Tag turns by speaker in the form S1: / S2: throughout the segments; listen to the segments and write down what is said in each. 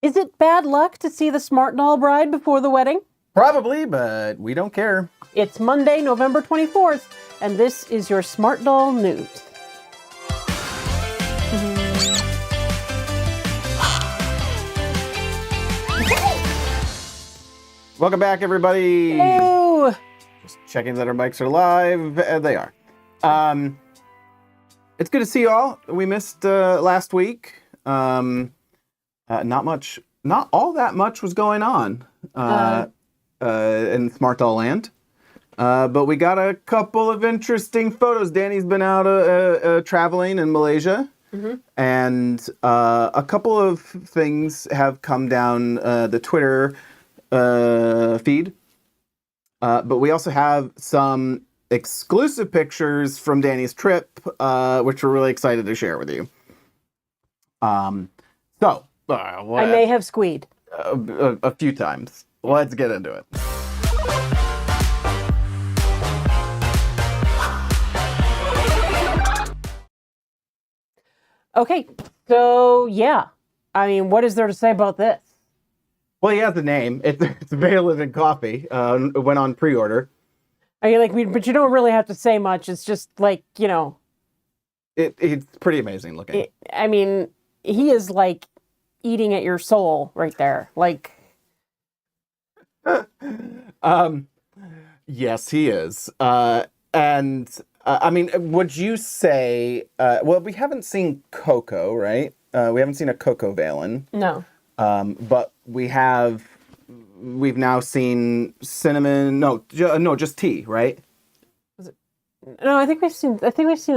S1: Is it bad luck to see the smart doll bride before the wedding?
S2: Probably, but we don't care.
S1: It's Monday, November 24th, and this is your Smart Doll News.
S2: Welcome back, everybody.
S1: Hello!
S2: Just checking that our mics are live. They are. It's good to see you all. We missed last week. Not all that much was going on in Smart Doll Land. But we got a couple of interesting photos. Danny's been out traveling in Malaysia. Mm-hmm. And a couple of things have come down the Twitter feed. But we also have some exclusive pictures from Danny's trip, which we're really excited to share with you. I
S1: may have squeed.
S2: A few times. Let's get into it.
S1: Okay, so yeah. I mean, what is there to say about this?
S2: Well, he has the name. It's Veil in Coffee. It went on pre-order.
S1: I mean, but you don't really have to say much. It's just like, you know.
S2: It's pretty amazing looking.
S1: He is like eating at your soul right there. Like.
S2: Yes, he is. Would you say, well, we haven't seen Coco, right? We haven't seen a Coco Valen.
S1: No.
S2: But we've now seen cinnamon. No, just tea, right?
S1: No, I think we've seen a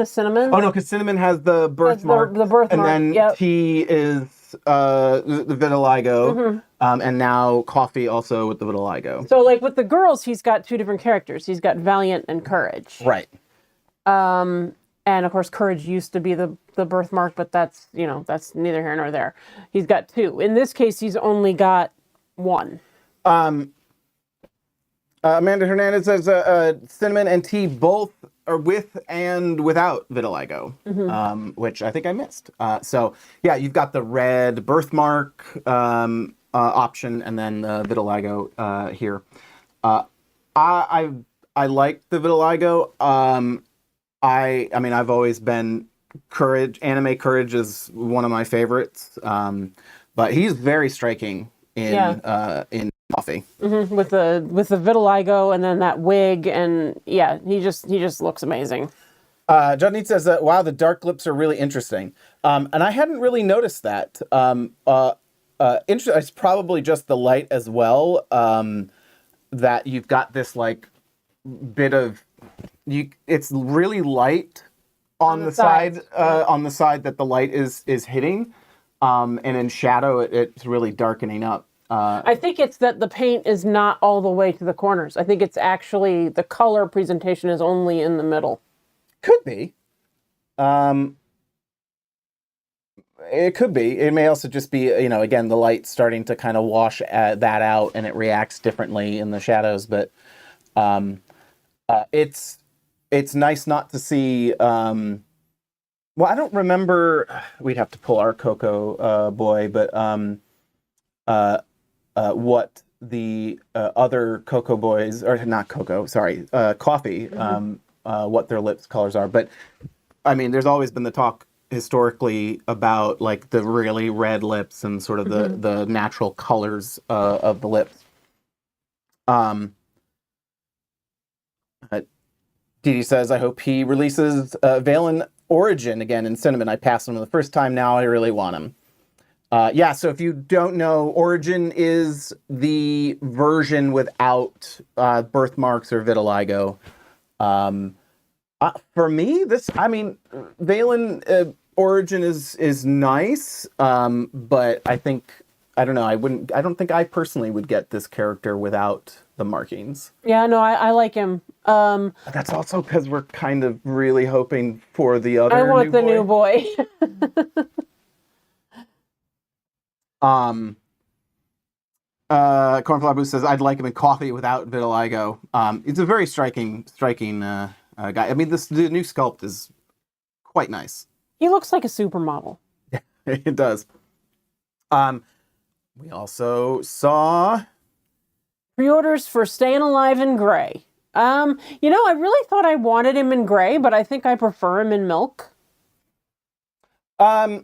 S1: cinnamon.
S2: Oh no, because cinnamon has the birthmark.
S1: The birthmark,
S2: and then
S1: yep.
S2: Tea is the vitiligo, mm-hmm. And now coffee also with the vitiligo.
S1: So, like with the girls, he's got two different characters. He's got Valiant and Courage.
S2: Right.
S1: And of course, Courage used to be the birthmark, but that's neither here nor there. He's got two. In this case, he's only got one.
S2: Amanda Hernandez says cinnamon and tea both are with and without vitiligo, mm-hmm. Which I think I missed. So yeah, you've got the red birthmark option and then vitiligo here. I like the vitiligo. I've always been Courage. Anime Courage is one of my favorites. But he's very striking in coffee.
S1: Mm-hmm. With the vitiligo and then that wig, and yeah, he just looks amazing.
S2: Johnny says that wow, the dark lips are really interesting. And I hadn't really noticed that. It's probably just the light as well. That you've got this like bit of it's really light on the side on the side that the light is hitting, and in shadow it's really darkening up.
S1: I think it's that the paint is not all the way to the corners. I think it's actually the color presentation is only in the middle.
S2: Could be. It could be. It may also just be, again, the light starting to kind of wash that out and it reacts differently in the shadows. But it's nice not to see. Well, I don't remember. We'd have to pull our Coco boy, but what the other Coco boys, or not Coco, sorry, Coffee, mm-hmm. What their lips colors are. But I mean, there's always been the talk historically about like the really red lips and sort of mm-hmm. the natural colors of the lips. Didi says, I hope he releases Valen Origin again in Cinnamon. I passed him the first time. Now I really want him. So if you don't know, Origin is the version without birthmarks or vitiligo. For me, Valen Origin is nice, but I don't know. I don't think I personally would get this character without the markings.
S1: Yeah, no, I like him.
S2: That's also because we're kind of really hoping for the other.
S1: I want the new boy.
S2: Cornflower Boost says, I'd like him in coffee without vitiligo. It's a very striking guy. I mean, the new sculpt is quite nice.
S1: He looks like a supermodel.
S2: It does. We also saw.
S1: Pre-orders for Staying Alive in Gray. I really thought I wanted him in gray, but I think I prefer him in milk.
S2: Yeah,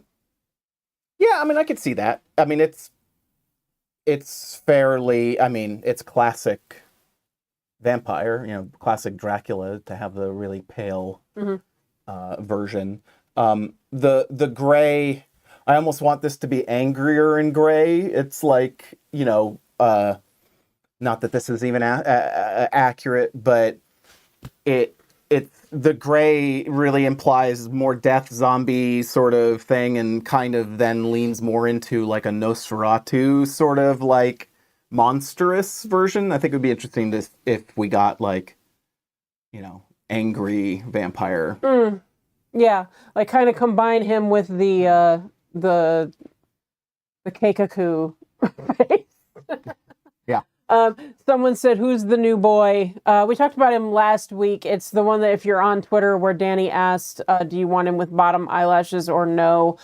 S2: I mean, I could see that. I mean, it's fairly. I mean, it's classic vampire. Classic Dracula to have the really pale version. The gray. I almost want this to be angrier in gray. It's like not that this is even accurate, but it's the gray really implies more death zombie sort of thing, and kind of then leans more into like a Nosferatu sort of like monstrous version. I think it would be interesting if we got like angry vampire.
S1: Yeah, like kind of combine him with the Keikaku face.
S2: Yeah.
S1: Someone said, "Who's the new boy?" We talked about him last week. It's the one that, if you're on Twitter, where Danny asked, "Do you want him with bottom eyelashes or no?"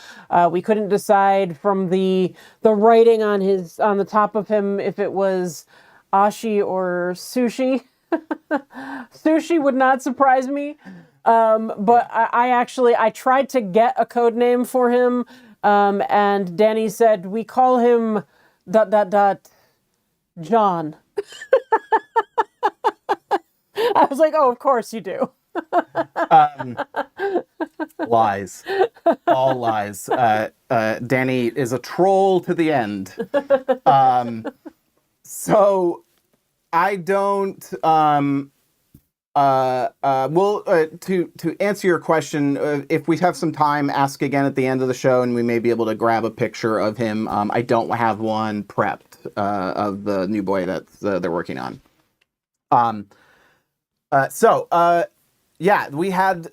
S1: We couldn't decide from the writing on the top of him if it was Ashi or Sushi. Sushi would not surprise me. But I tried to get a code name for him, and Danny said, "We call him ... John." I was like, "Oh, of course you do."
S2: Lies. All lies. Danny is a troll to the end. So I don't. To answer your question, if we have some time, ask again at the end of the show, and we may be able to grab a picture of him. I don't have one prepped of the new boy that they're working on. Yeah, we had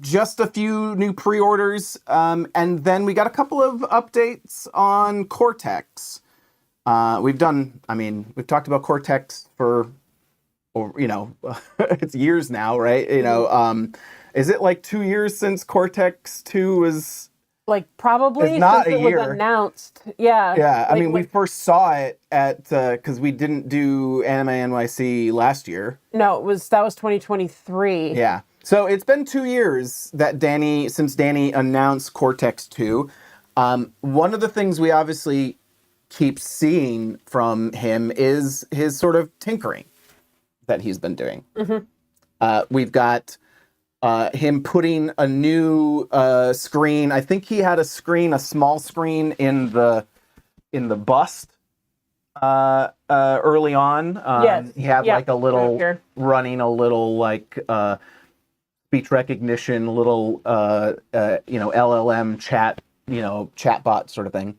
S2: just a few new pre-orders, and then we got a couple of updates on Cortex. We've talked about Cortex for, it's years now, right? Is it like 2 years since Cortex 2 was...
S1: Like, probably,
S2: it's not
S1: since
S2: a year.
S1: It was announced. Yeah.
S2: Yeah, we first saw it at, because we didn't do Anime NYC last year.
S1: No, that was 2023.
S2: Yeah. So it's been 2 years since Danny announced Cortex 2. One of the things we obviously keep seeing from him is his sort of tinkering that he's been doing. We've got him putting a new screen. I think he had a small screen in the bust early on.
S1: Yes.
S2: He had like a little running a little like speech recognition, little LLM chat, chatbot sort of thing.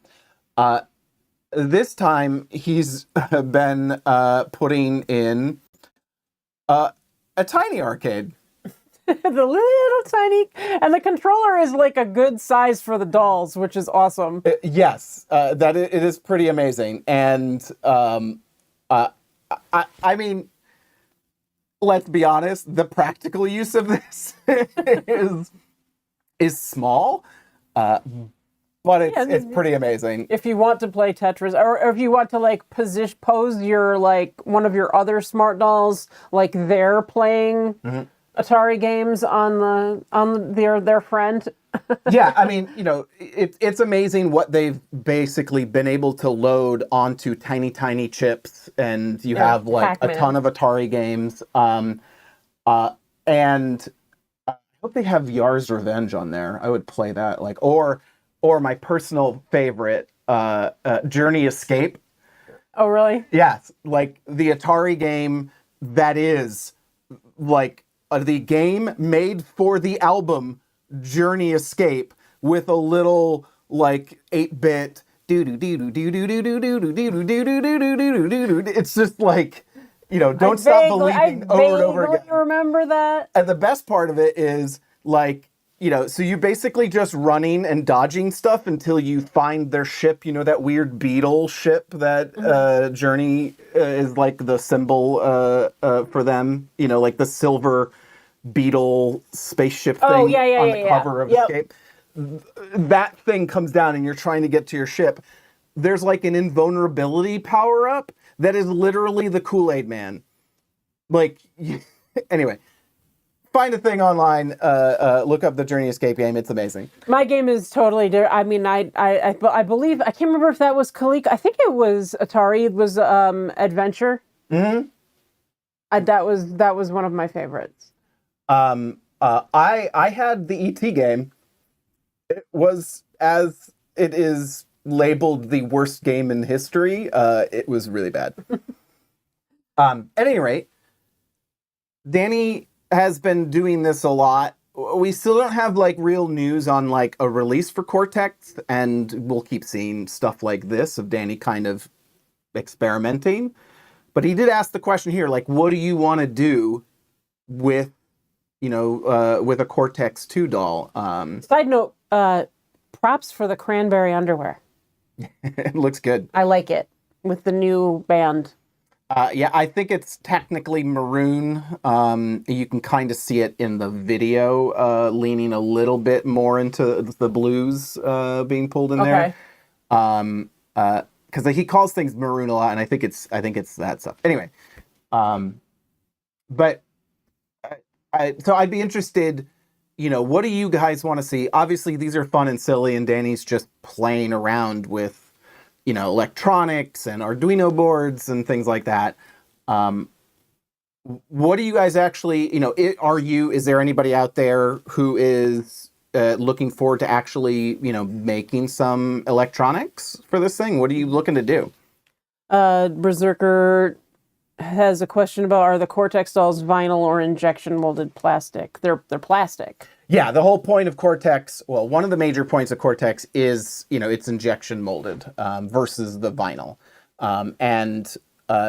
S2: This time he's been putting in a tiny arcade.
S1: The little tiny, and the controller is like a good size for the dolls, which is awesome.
S2: Yes, it is pretty amazing, and I mean, let's be honest, the practical use of this is small, but it's pretty amazing.
S1: If you want to play Tetris, or if you want to like pose your like one of your other smart dolls, like they're playing Atari games on their friend.
S2: Yeah, I mean, it's amazing what they've basically been able to load onto tiny chips, and you have like Pac-Man. A ton of Atari games. And I hope they have Yar's Revenge on there. I would play that, or my personal favorite, Journey Escape.
S1: Oh, really?
S2: Yes, like the Atari game that is like the game made for the album Journey Escape, with a little like 8-bit it's just like, don't stop believing over and over again.
S1: I remember that.
S2: And the best part of it is like, so you're basically just running and dodging stuff until you find their ship, that weird beetle ship that Journey is like the symbol for them, like the silver beetle spaceship thing on the cover of Escape. That thing comes down and you're trying to get to your ship. there's like an invulnerability power up that is literally the Kool-Aid Man. Like, anyway, find a thing online. Look up the Journey Escape game. It's amazing.
S1: My game is totally different. I mean, I believe, I can't remember if that was Coleco. I think it was Atari. It was Adventure.
S2: Mm-hmm.
S1: That was one of my favorites.
S2: I had the ET game. It was, as it is labeled, the worst game in history. It was really bad. At any rate, Danny has been doing this a lot. We still don't have like real news on like a release for Cortex, and we'll keep seeing stuff like this of Danny kind of experimenting. But he did ask the question here, like, what do you want to do with, with a Cortex 2 doll?
S1: Side note, props for the cranberry underwear.
S2: It looks good.
S1: I like it with the new band.
S2: Yeah, I think it's technically maroon. You can kind of see it in the video, leaning a little bit more into the blues being pulled in there. Because he calls things maroon a lot, and I think it's that stuff. Anyway, but so I'd be interested. What do you guys want to see? Obviously, these are fun and silly, and Danny's just playing around with, electronics and Arduino boards and things like that. What do you guys actually, is there anybody out there who is looking forward to actually, making some electronics for this thing? What are you looking to do?
S1: Berserker has a question about, are the Cortex dolls vinyl or injection molded plastic? They're plastic.
S2: Yeah, the whole point of Cortex, well, one of the major points of Cortex is, it's injection molded versus the vinyl. And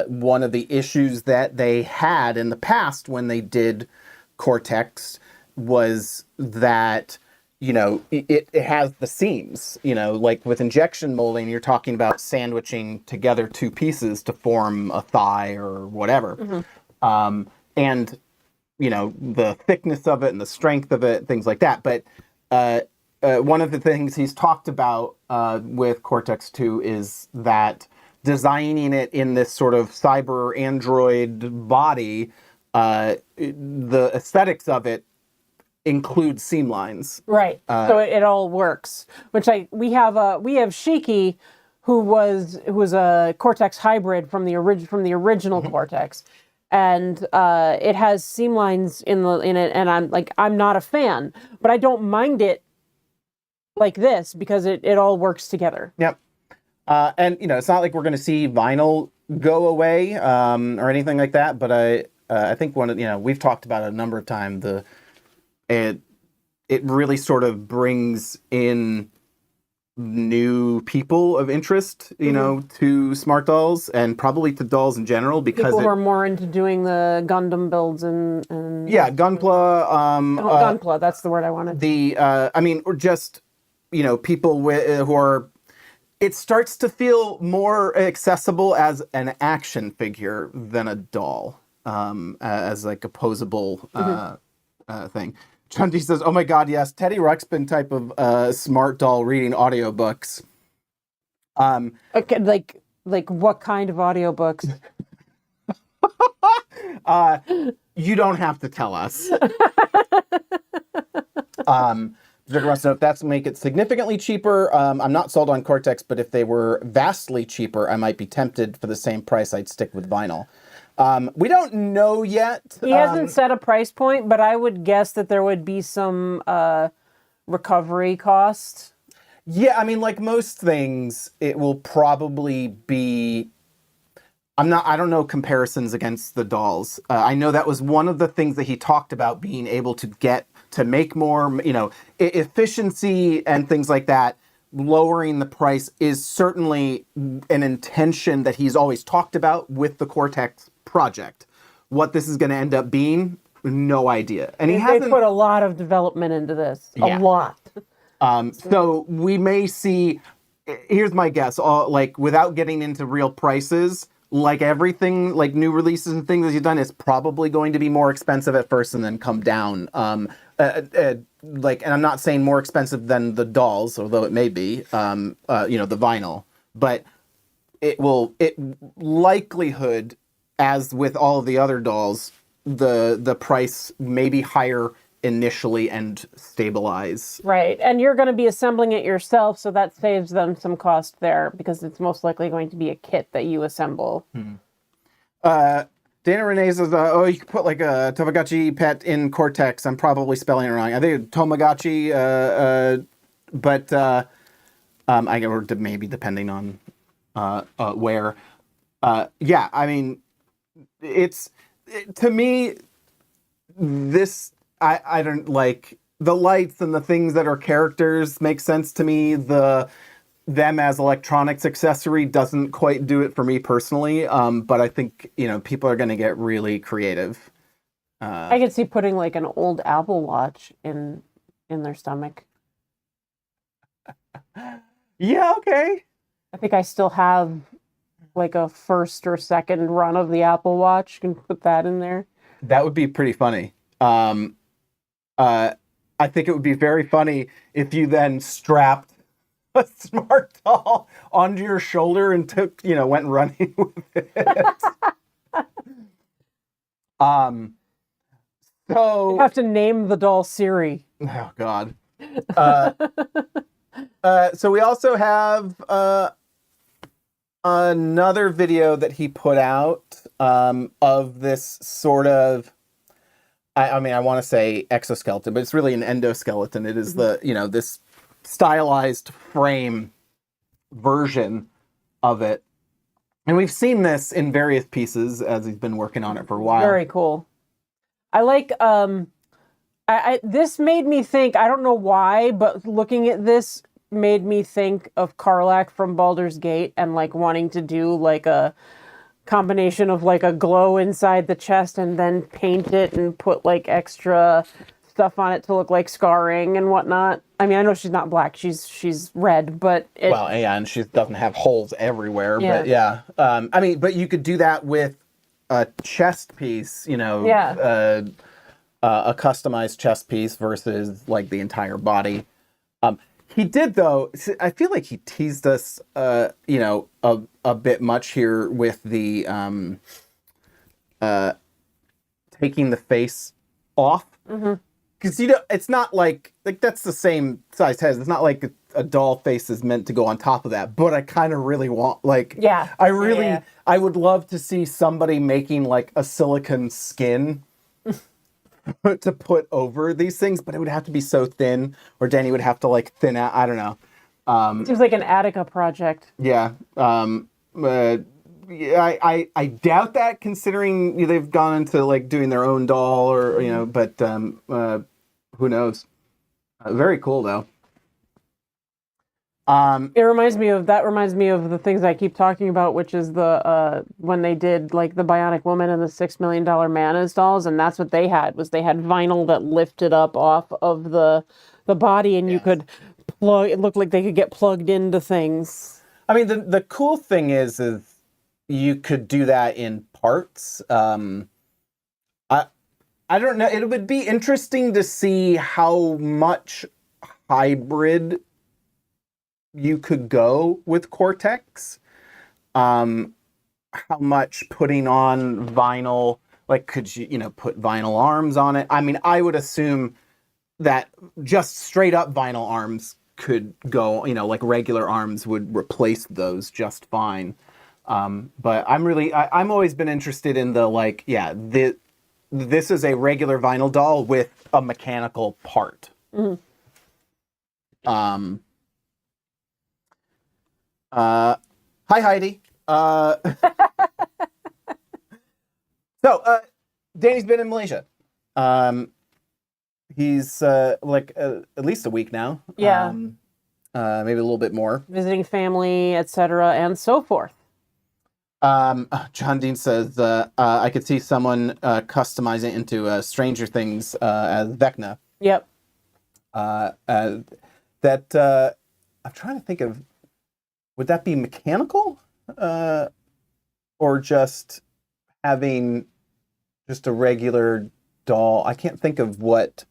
S2: one of the issues that they had in the past when they did Cortex was that, it has the seams, like with injection molding, you're talking about sandwiching together two pieces to form a thigh or whatever. Mm-hmm. And the thickness of it and the strength of it, things like that. But one of the things he's talked about with Cortex 2 is that designing it in this sort of cyber android body, the aesthetics of it include seam lines.
S1: Right. So it all works. Which we have Shiki, who was a Cortex hybrid from the original mm-hmm. Cortex. And it has seam lines in it, and I'm not a fan, but I don't mind it like this because it all works together. Yep.
S2: And it's not like we're going to see vinyl go away or anything like that. But I think we've talked about it a number of times. It really sort of brings in new people of interest, mm-hmm. to smart dolls and probably to dolls in general, because
S1: people who are more into doing the Gundam builds and
S2: yeah, Gunpla.
S1: Gunpla, that's the word I wanted.
S2: Or just people who are. It starts to feel more accessible as an action figure than a doll, as like a posable mm-hmm.
S1: thing.
S2: Chunty says, "Oh my God, yes, Teddy Ruxpin type of smart doll reading audiobooks."
S1: Okay, like what kind of audiobooks?
S2: You don't have to tell us. Zerga wants to know if that's make it significantly cheaper. I'm not sold on Cortex, but if they were vastly cheaper, I might be tempted. For the same price, I'd stick with vinyl. We don't know yet.
S1: He hasn't set a price point, but I would guess that there would be some recovery cost.
S2: Yeah, like most things, it will probably be... I don't know comparisons against the dolls. I know that was one of the things that he talked about, being able to make more, efficiency and things like that. Lowering the price is certainly an intention that he's always talked about with the Cortex project. What this is going to end up being, no idea. And
S1: they put a lot of development into this. Yeah. A lot.
S2: So we may see, here's my guess, without getting into real prices, like everything, like new releases and things that you've done, it's probably going to be more expensive at first and then come down. And I'm not saying more expensive than the dolls, although it may be, the vinyl. but it likelihood, as with all of the other dolls, the price may be higher initially and stabilize.
S1: Right. And you're going to be assembling it yourself, so that saves them some cost there because it's most likely going to be a kit that you assemble.
S2: Dana Renee says, "Oh, you could put like a Tamagotchi pet in Cortex." I'm probably spelling it wrong. I think Tamagotchi, but or maybe depending on where. Yeah, I mean, to me, this I don't like the lights and the things that are characters make sense to me. Them as electronics accessory doesn't quite do it for me personally. But I think, people are going to get really creative.
S1: I could see putting like an old Apple Watch in their stomach.
S2: Yeah, okay.
S1: I think I still have like a first or second run of the Apple Watch. You can put that in there.
S2: That would be pretty funny. I think it would be very funny if you then strapped a smart doll onto your shoulder and went running with it. So
S1: You have to name the doll Siri.
S2: Oh God. So we also have another video that he put out of this sort of, I mean, I want to say exoskeleton, but it's really an endoskeleton. It is this stylized frame version of it. And we've seen this in various pieces as he's been working on it for a while.
S1: Very cool. I like, this made me think, I don't know why, but looking at this made me think of Karlach from Baldur's Gate and like wanting to do like a combination of like a glow inside the chest and then paint it and put like extra stuff on it to look like scarring and whatnot. I mean, I know she's not black, she's red, but
S2: well, yeah, and she doesn't have holes everywhere.
S1: Yeah.
S2: But yeah, I mean, but you could do that with a chest piece, a customized chest piece versus like the entire body. He did, though. I feel like he teased us, a bit much here with the taking the face off. Because it's not like that's the same size head. It's not like a doll face is meant to go on top of that. But I kind of really want, I would love to see somebody making like a silicone skin to put over these things, but it would have to be so thin, or Danny would have to like thin out. I don't know.
S1: Seems like an Attica project.
S2: Yeah. I doubt that, considering they've gone into like doing their own doll or but who knows? Very cool though.
S1: It reminds me of the things I keep talking about, which is the when they did like the Bionic Woman and the $6 Million Manas dolls, and that's what they had vinyl that lifted up off of the body, and you could plug. It looked like they could get plugged into things.
S2: I mean, the cool thing is you could do that in parts. I don't know. It would be interesting to see how much hybrid you could go with Cortex. How much putting on vinyl, like could you put vinyl arms on it? I mean, I would assume that just straight up vinyl arms could go, like regular arms would replace those just fine. But I'm always been interested in this is a regular vinyl doll with a mechanical part.
S1: Mm-hmm.
S2: Hi, Heidi. Danny's been in Malaysia. He's at least a week now.
S1: Yeah.
S2: Maybe a little bit more.
S1: Visiting family, etc., and so forth.
S2: John Dean says, I could see someone customizing into Stranger Things as Vecna.
S1: Yep.
S2: I'm trying to think of, would that be mechanical? Or just having just a regular doll? I can't think of what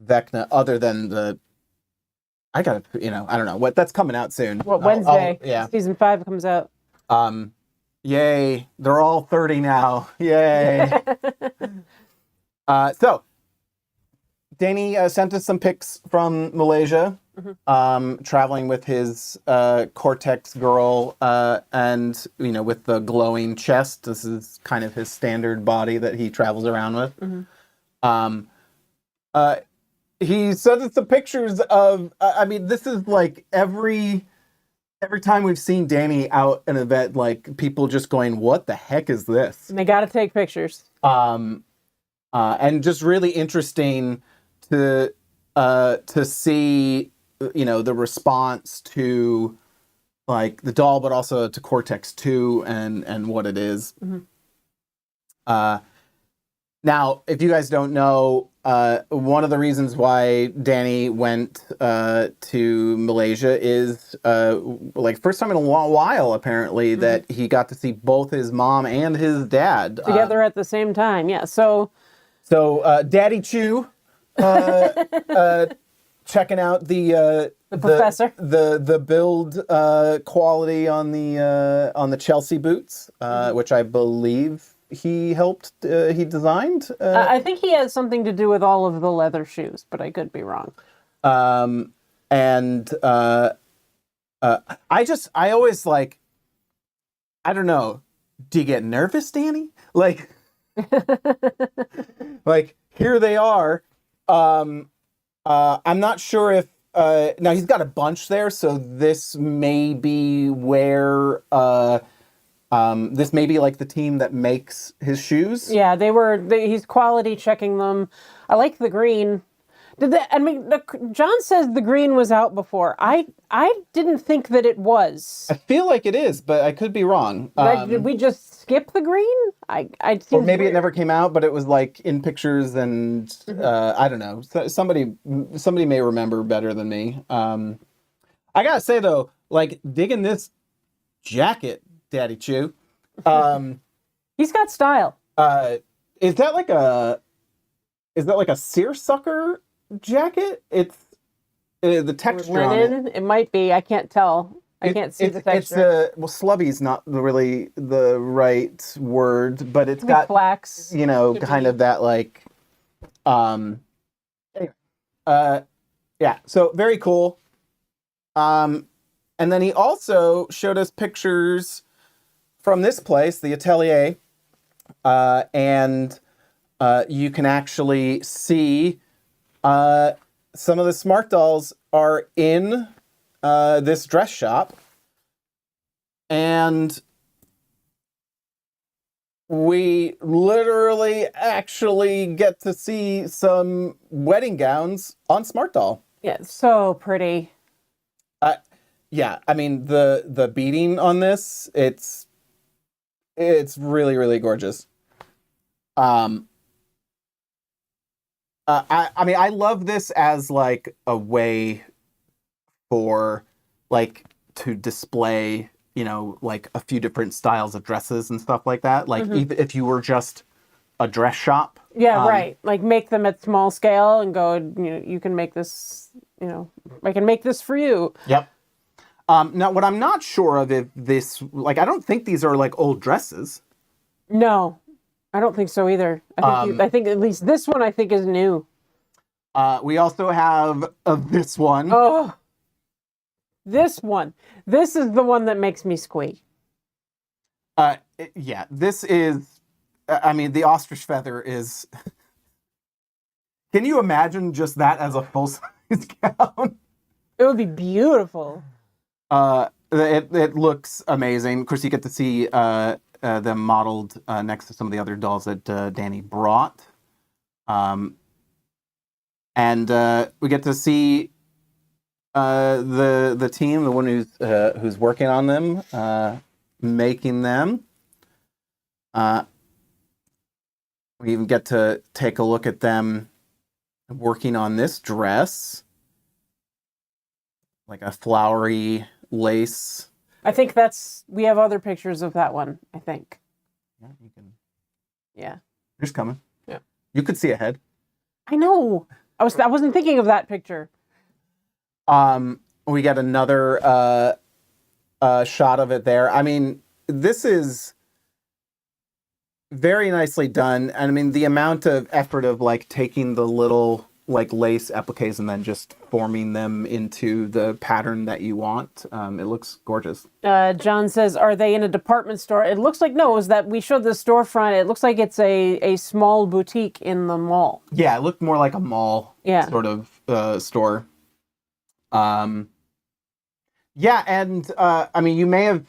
S2: Vecna, other than I gotta, I don't know what that's coming out soon.
S1: What, Wednesday?
S2: Yeah.
S1: Season 5 comes out.
S2: Yay! They're all 30 now. Yay! So Danny sent us some pics from Malaysia, traveling with his Cortex girl, and with the glowing chest. This is kind of his standard body that he travels around with. He sent us some pictures of. I mean, this is like every time we've seen Danny out at an event, like people just going, "What the heck is this?"
S1: And they got to take pictures.
S2: And just really interesting to see, the response to like the doll, but also to Cortex 2 and what it is. Now, if you guys don't know, one of the reasons why Danny went to Malaysia is like first time in a while, apparently, that he got to see both his mom and his dad
S1: Together at the same time. Yeah. So
S2: Daddy Choo checking out the
S1: professor,
S2: the build quality on the Chelsea boots, which I believe he designed.
S1: I think he has something to do with all of the leather shoes, but I could be wrong.
S2: And I always like, I don't know, do you get nervous, Danny? Like, like here they are. I'm not sure if now he's got a bunch there, so this may be where this may be like the team that makes his shoes.
S1: Yeah, he's quality checking them. I like the green. John says the green was out before. I didn't think that it was.
S2: I feel like it is, but I could be wrong.
S1: Did we just skip the green?
S2: Or maybe it never came out, but it was like in pictures, and I don't know. Somebody may remember better than me. I gotta say though, like digging this jacket, Daddy Choo.
S1: He's got style.
S2: Is that like a seersucker jacket? It's the texture
S1: linen.
S2: on it.
S1: It might be. I can't tell. I can't see the texture.
S2: Well, slubby's not really the right word, but it's got
S1: flax.
S2: Kind of that like. Yeah. So very cool. And then he also showed us pictures from this place, the Atelier, and you can actually see some of the smart dolls are in this dress shop, and we literally actually get to see some wedding gowns on Smart Doll.
S1: Yeah, it's so pretty.
S2: Yeah, I mean the beading on this, it's really, really gorgeous. I mean, I love this as like a way for like to display, like a few different styles of dresses and stuff like that. Like even if you were just a dress shop.
S1: Yeah, right. Like make them at small scale and go, you can make this, I can make this for you.
S2: Yep. Now, what I'm not sure of if this, like, I don't think these are like old dresses.
S1: No, I don't think so either. I think at least this one I think is new.
S2: We also have this one.
S1: Oh, this one. This is the one that makes me squeak.
S2: Yeah, this is, I mean, the ostrich feather is, can you imagine just that as a full-size gown?
S1: It would be beautiful.
S2: It looks amazing. Of course, you get to see them modeled next to some of the other dolls that Danny brought. And we get to see the team, the one who's working on them, making them. We even get to take a look at them working on this dress, like a flowery lace.
S1: I think we have other pictures of that one, I think.
S2: Yeah, you can.
S1: Yeah.
S2: You're just coming.
S1: Yeah.
S2: You could see ahead.
S1: I know. I wasn't thinking of that picture.
S2: We got another shot of it there. I mean, this is very nicely done. And I mean, the amount of effort of like taking the little like lace appliques and then just forming them into the pattern that you want. It looks gorgeous.
S1: John says, are they in a department store? It looks like, no, it was that we showed the storefront. It looks like it's a small boutique in the mall.
S2: Yeah, it looked more like a mall sort of store. Yeah, and I mean, you may have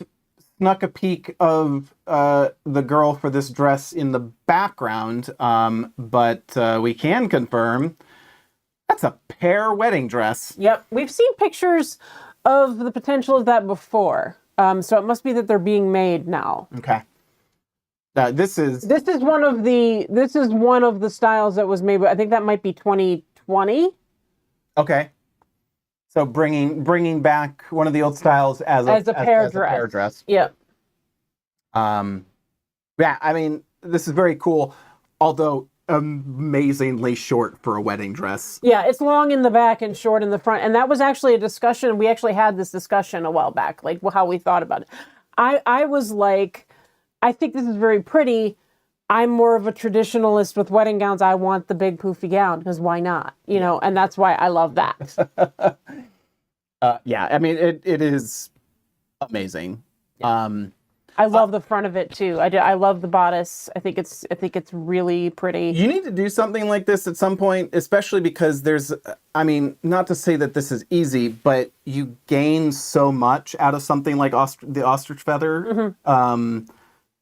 S2: snuck a peek of the girl for this dress in the background, but we can confirm that's a pear wedding dress.
S1: Yep, we've seen pictures of the potential of that before, so it must be that they're being made now.
S2: Okay. This is
S1: one of the styles that was made. I think that might be 2020.
S2: Okay. So bringing back one of the old styles as a pear dress.
S1: Yep.
S2: Yeah, I mean, this is very cool, although amazingly short for a wedding dress.
S1: Yeah, it's long in the back and short in the front. And that was actually a discussion. We actually had this discussion a while back, like how we thought about it. I was like, I think this is very pretty. I'm more of a traditionalist with wedding gowns. I want the big poofy gown because why not? You know, and that's why I love that.
S2: Yeah, I mean, it is amazing.
S1: Yeah. I love the front of it too. I love the bodice. I think it's really pretty.
S2: You need to do something like this at some point, especially because there's, I mean, not to say that this is easy, but you gain so much out of something like the ostrich feather.
S1: Mm-hmm.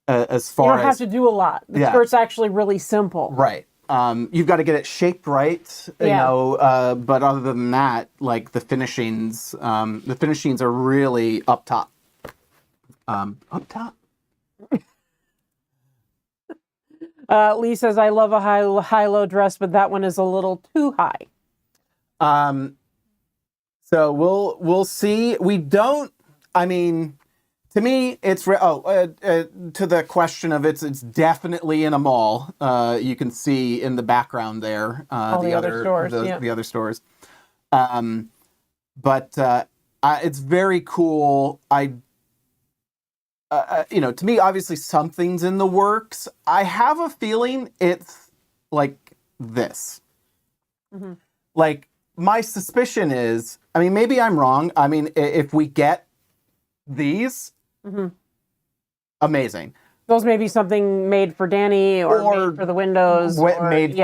S2: As far as
S1: you don't have to do a lot. The skirt's actually really simple.
S2: Right. You've got to get it shaped right, you know. But other than that, like the finishings are really up top. Up top.
S1: Lee says, "I love a high-low dress, but that one is a little too high."
S2: So we'll see. We don't. I mean. To me, it's to the question of it's definitely in a mall. You can see in the background there the other stores, the other stores. But it's very cool. You know, to me, obviously something's in the works. I have a feeling it's like this. Mm-hmm. Like my suspicion is, I mean, maybe I'm wrong. I mean, if we get these. Mm-hmm. Amazing.
S1: Those may be something made for Danny or made for the windows.
S2: Made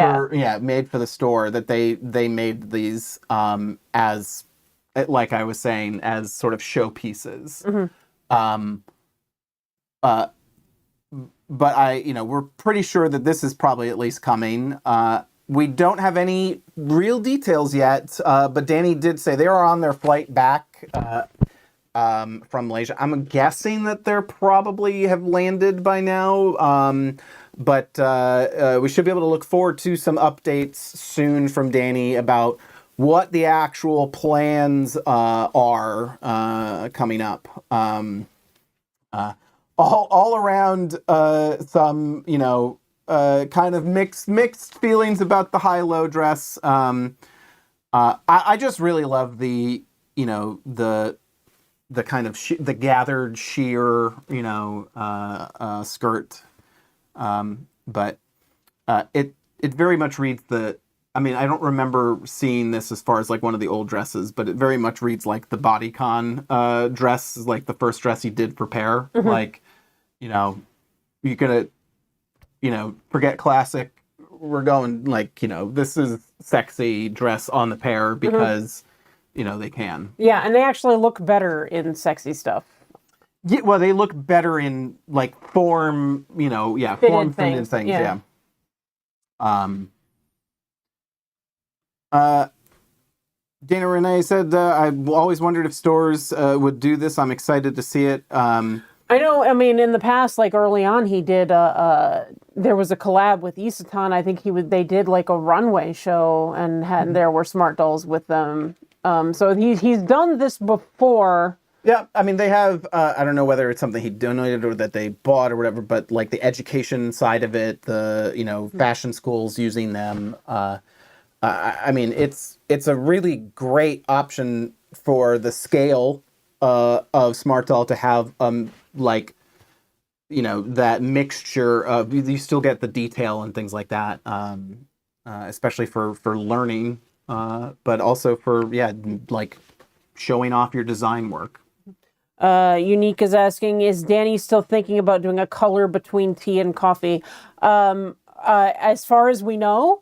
S2: for the store that they made these as, like I was saying, as sort of showpieces. Mm-hmm. But we're pretty sure that this is probably at least coming. We don't have any real details yet, but Danny did say they are on their flight back. From Malaysia. I'm guessing that they're probably have landed by now, but we should be able to look forward to some updates soon from Danny about what the actual plans are coming up. All around some, kind of mixed feelings about the high-low dress. I just really love the kind of the gathered sheer, skirt, but it very much reads I mean, I don't remember seeing this as far as like one of the old dresses, but it very much reads like the bodycon dress, like the first dress he did prepare. Mm-hmm. Like, you're gonna, forget classic. We're going like, this is sexy dress on the pair because. Mm-hmm. They can. Yeah,
S1: and they actually look better in sexy stuff.
S2: Yeah, well, they look better in like form, fitted things. Yeah. Dana Renee said, "I've always wondered if stores would do this. I'm excited to see it."
S1: I know. I mean, in the past, like early on, he did. There was a collab with Isetan. I think they did like a runway show, and there were smart dolls with them. So he's done this before.
S2: Yeah, I mean, they have, I don't know whether it's something he donated or that they bought or whatever, but like the education side of it, the, fashion schools using them. I mean, it's a really great option for the scale of Smart Doll to have like, you know, that mixture of, you still get the detail and things like that, especially for learning, but also for like showing off your design work.
S1: Unique is asking, is Danny still thinking about doing a color between tea and coffee? As far as we know,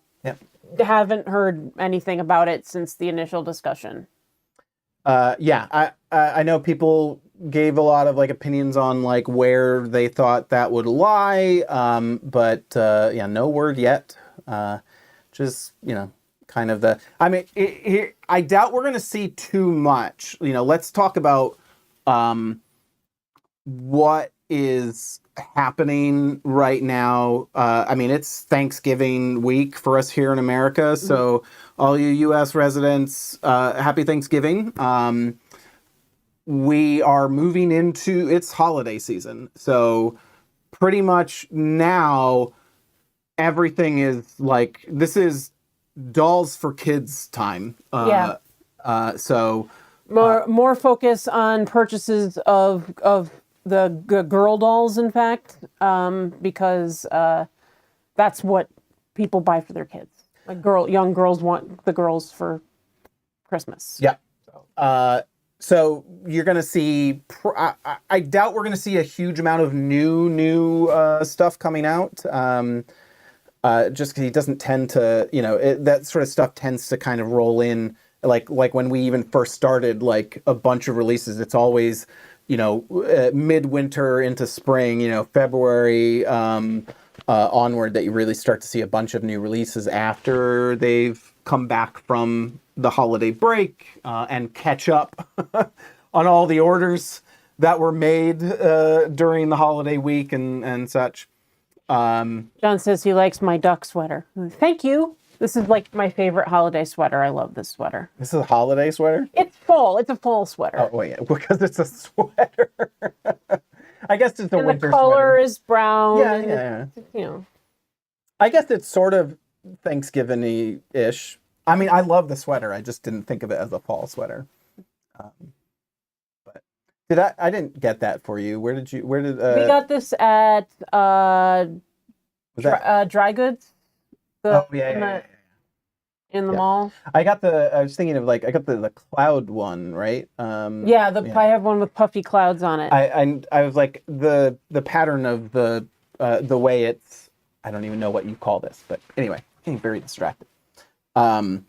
S1: haven't heard anything about it since the initial discussion.
S2: I know people gave a lot of like opinions on like where they thought that would lie, but no word yet. Just, you know, kind of the. I mean, I doubt we're going to see too much. You know, let's talk about what is happening right now. I mean, it's Thanksgiving week for us here in America, so all you U.S. residents, happy Thanksgiving. We are moving into its holiday season, so pretty much now everything is like, this is dolls for kids time. So
S1: more focus on purchases of the girl dolls, in fact, because that's what people buy for their kids. Like young girls want the girls for Christmas.
S2: Yeah. So you're going to see, I doubt we're going to see a huge amount of new stuff coming out. Just because he doesn't tend to, you know, that sort of stuff tends to kind of roll in. Like when we even first started, like a bunch of releases, it's always, you know, midwinter into spring, you know, February onward, that you really start to see a bunch of new releases after they've come back from the holiday break and catch up on all the orders that were made during the holiday week and such.
S1: John says he likes my duck sweater. Thank you. This is like my favorite holiday sweater. I love this sweater.
S2: This is a holiday sweater?
S1: It's fall. It's a fall sweater.
S2: Oh, wait, because it's a sweater. I guess it's a
S1: and
S2: winter
S1: the color
S2: sweater.
S1: Is brown.
S2: Yeah.
S1: You know.
S2: I guess it's sort of Thanksgiving-y-ish. I mean, I love the sweater. I just didn't think of it as a fall sweater. But I didn't get that for you. Where did we
S1: got this at Dry Goods. In the mall.
S2: I was thinking of like, I got the cloud one, right?
S1: I have one with puffy clouds on it.
S2: I was like, the pattern of the way it's, I don't even know what you call this, but anyway, getting very distracted.
S1: I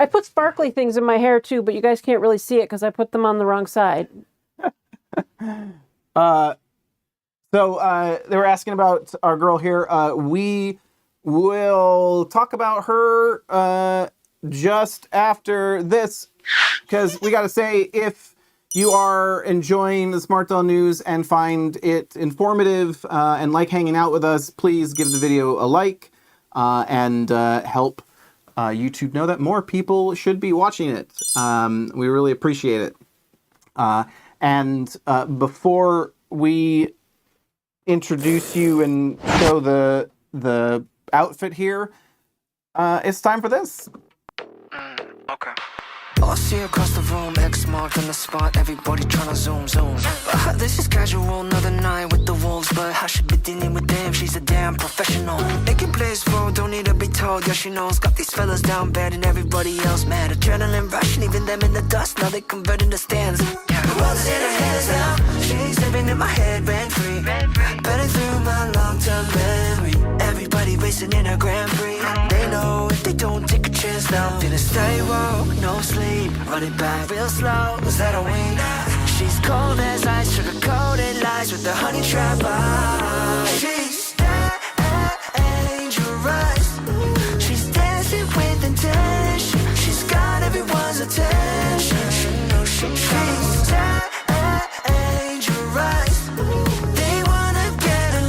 S1: put sparkly things in my hair too, but you guys can't really see it because I put them on the wrong side.
S2: So they were asking about our girl here. We will talk about her just after this, because we got to say, if you are enjoying the Smart Doll News and find it informative and like hanging out with us, please give the video a like and help YouTube know that more people should be watching it. We really appreciate it. And before we introduce you and show the outfit here, it's time for this.
S3: Okay. I see across the room, X marked on the spot, everybody tryna zoom. But this is casual, another night with the wolves, but I should be dealing with them, she's a damn professional. Making plays for, don't need to be told, yeah she knows. Got these fellas down bad and everybody else mad. Adrenaline rushing, even them in the dust, now they converting the stands. The world is in her hands now, she's living in my head rent free. Burning through my long-term memory. Everybody racing in a Grand Prix. They know if they don't take a chance now, finna stay woke, no sleep. Running back real slow, was that a wing? She's cold as ice, sugar-coated lies with the honey trap eyes. She's dangerous. She's dancing with intention. She's got everyone's attention. She's dangerous. They wanna get a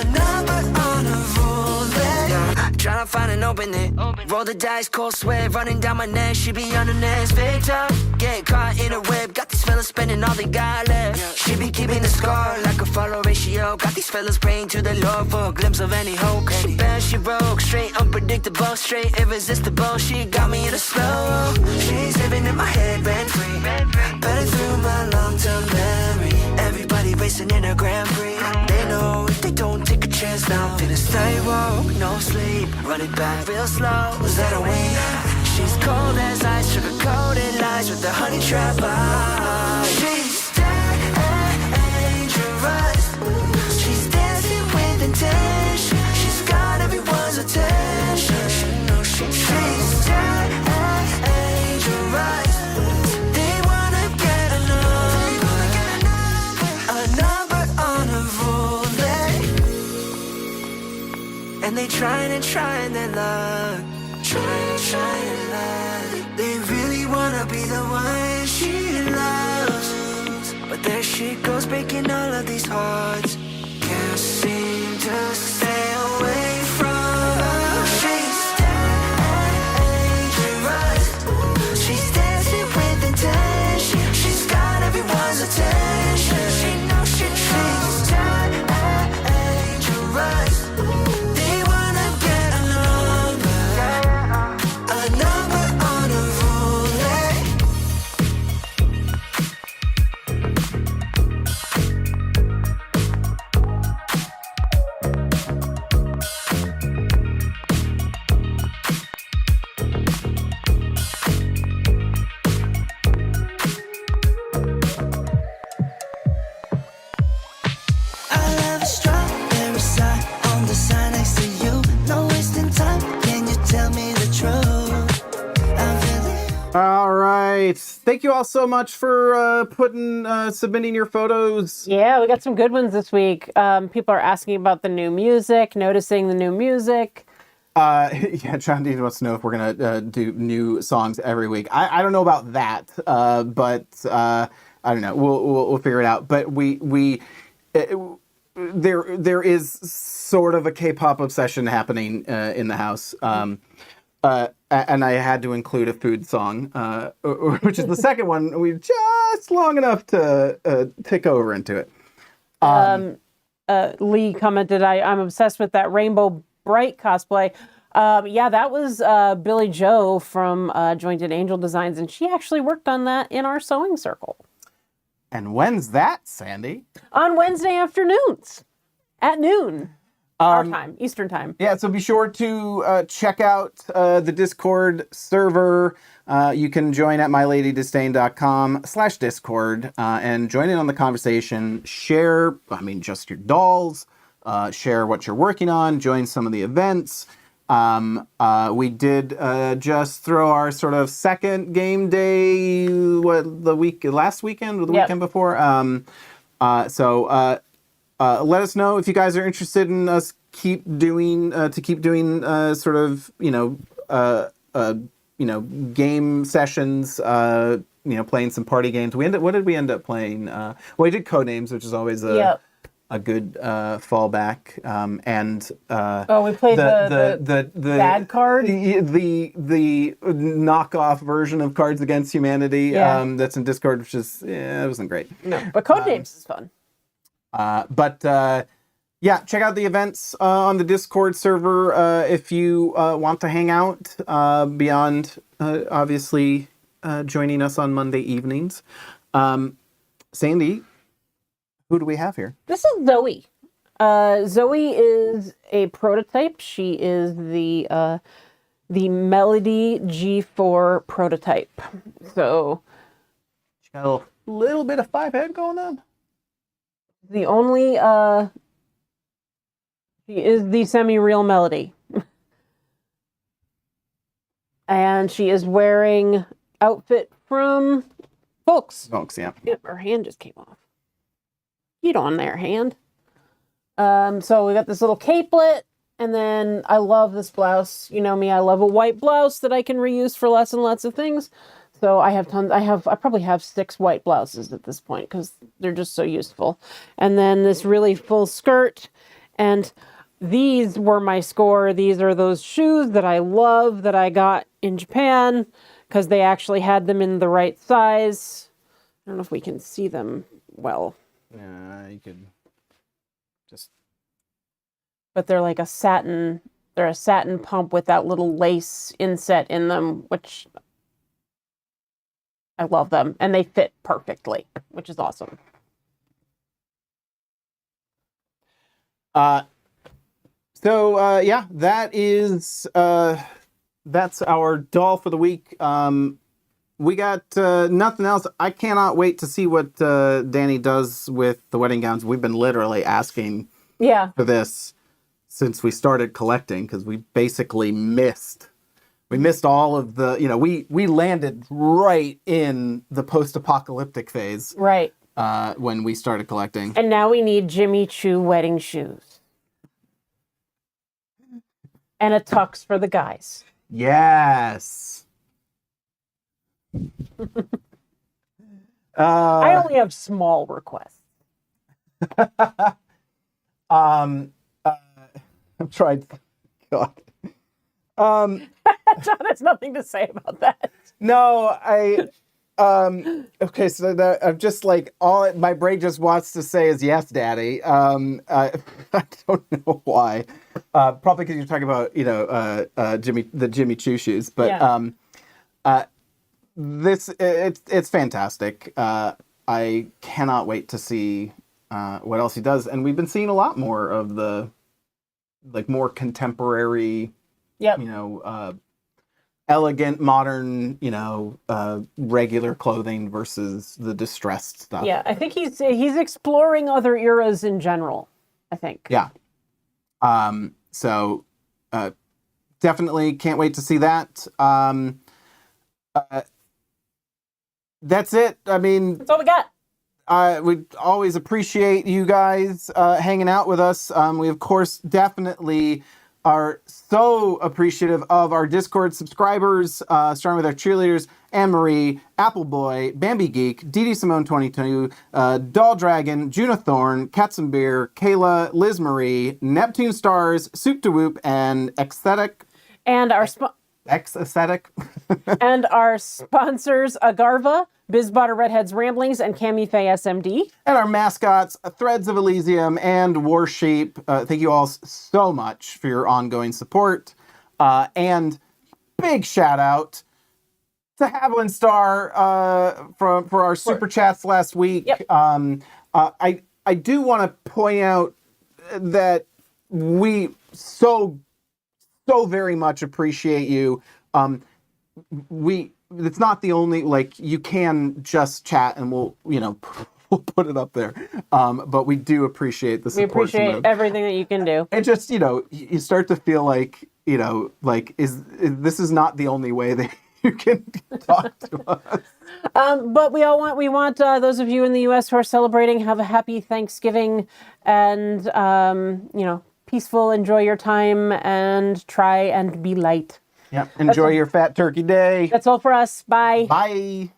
S3: number on a roulette. Tryna find an opening. Roll the dice, cold sweat running down my neck. She be on the next victim. Get caught in a web. Got these fellas spending all they got left. She be keeping the score like a follow ratio. Got these fellas praying to the Lord for a glimpse of any hope. She bad, she broke, straight unpredictable, straight irresistible. She got me in a slow. She's living in my head, rent free. Better through my long-term memory. Everybody racing in a Grand Prix. They know if they don't take a chance now, feeling stay woke, no sleep. Run it back real slow. Was that a win? She's cold as ice, sugar-coated lies with the honey trap eyes. She's dangerous. She's dancing with intention. She's got everyone's attention. She knows she's dangerous. They wanna get a number on a roulette. And they trying their luck. Trying to lie. They really wanna be the one she loves. But there she goes, breaking all of these hearts. Can't seem to stay away from her. She's dangerous. She's dancing with intention. She's got everyone's attention. She knows she's dangerous. They wanna get a number on a roulette. I love a strawberry side on the side next to you. No wasting time. Can you tell me the truth? I'm feeling.
S2: All right. Thank you all so much for submitting your photos.
S1: Yeah, we got some good ones this week. People are asking about the new music, noticing the new music.
S2: Yeah, John D wants to know if we're gonna do new songs every week. I don't know about that, but I don't know. We'll figure it out. But there is sort of a K-pop obsession happening in the house. And I had to include a food song, which is the second one. We just long enough to tick over into it.
S1: Lee commented, I'm obsessed with that Rainbow Bright cosplay. Yeah, that was Billy Joe from Jointed Angel Designs, and she actually worked on that in our sewing circle.
S2: And when's that, Sandy?
S1: On Wednesday afternoons at noon. Our time, Eastern time.
S2: Yeah, so be sure to check out the Discord server. You can join at myladydisdain.com/Discord and join in on the conversation. Share, just your dolls. Share what you're working on. Join some of the events. We did just throw our sort of second game day, last weekend or the weekend before. So let us know if you guys are interested in us keep doing sort of game sessions. Playing some party games. What did we end up playing? We did Codenames, which is always a good fallback.
S1: We played the bad card,
S2: the knockoff version of Cards Against Humanity. That's in Discord, which is it wasn't great.
S1: No, but Codenames is fun.
S2: Check out the events on the Discord server if you want to hang out beyond obviously joining us on Monday evenings. Sandy, who do we have here?
S1: This is Zoe. Zoe is a prototype. She is the Melody G4 prototype. So
S2: She got a little bit of 5 head going on.
S1: the only she is the semi-real Melody. And she is wearing outfit from Folks.
S2: Folks, yeah.
S1: Yep, her hand just came off. Get on there, hand. So we got this little capelet, and then I love this blouse. You know me, I love a white blouse that I can reuse for lots and lots of things. So I have tons. I probably have 6 white blouses at this point because they're just so useful. And then this really full skirt, and these were my score. These are those shoes that I love that I got in Japan because they actually had them in the right size. I don't know if we can see them well.
S2: Yeah, you could
S1: But they're like a satin pump with that little lace inset in them, which I love them. And they fit perfectly, which is awesome.
S2: Yeah, that's our doll for the week. We got nothing else. I cannot wait to see what Danny does with the wedding gowns. We've been literally asking for this since we started collecting, because we basically missed all of the, we landed right in the post-apocalyptic phase.
S1: Right.
S2: When we started collecting.
S1: And now we need Jimmy Choo wedding shoes. And a tux for the guys.
S2: Yes.
S1: I only have small requests.
S2: I'm trying. God.
S1: John has nothing to say about that.
S2: No, okay, so that I'm just like my brain just wants to say is yes, Daddy. I don't know why. Probably because you're talking about the Jimmy Choo shoes, but it's fantastic. I cannot wait to see what else he does, and we've been seeing a lot more of the more contemporary, elegant, modern, regular clothing versus the distressed stuff.
S1: Yeah, I think he's exploring other eras in general, I think.
S2: Yeah. Definitely can't wait to see that. That's it. I mean,
S1: that's all we got.
S2: We always appreciate you guys hanging out with us. We, of course, definitely are so appreciative of our Discord subscribers, starting with our cheerleaders, Anne-Marie, Appleboy, Bambi Geek, Dee Simone 22, Doll Dragon, Juna Thorne, Katzenbeer, Kayla, Liz Marie, Neptune Stars, Soup to Whoop, and Aesthetic.
S1: And our
S2: Aesthetic.
S1: And our sponsors, Agarva, Bizbotter Redheads Ramblings, and Cami Faye SMD.
S2: And our mascots, Threads of Elysium and Warsheep. Thank you all so much for your ongoing support. And big shout out to Haviland Star for our super chats last week.
S1: Yep.
S2: I do want to point out that we so very much appreciate you. It's not the only, you can just chat and we'll put it up there. But we do appreciate the support.
S1: We appreciate everything that you can do.
S2: And just, you start to feel like, this is not the only way that you can talk to us.
S1: But we want those of you in the U.S. who are celebrating, have a happy Thanksgiving and, peaceful, enjoy your time, and try and be light.
S2: Yeah. Enjoy your Fat Turkey Day.
S1: That's all for us. Bye.
S2: Bye.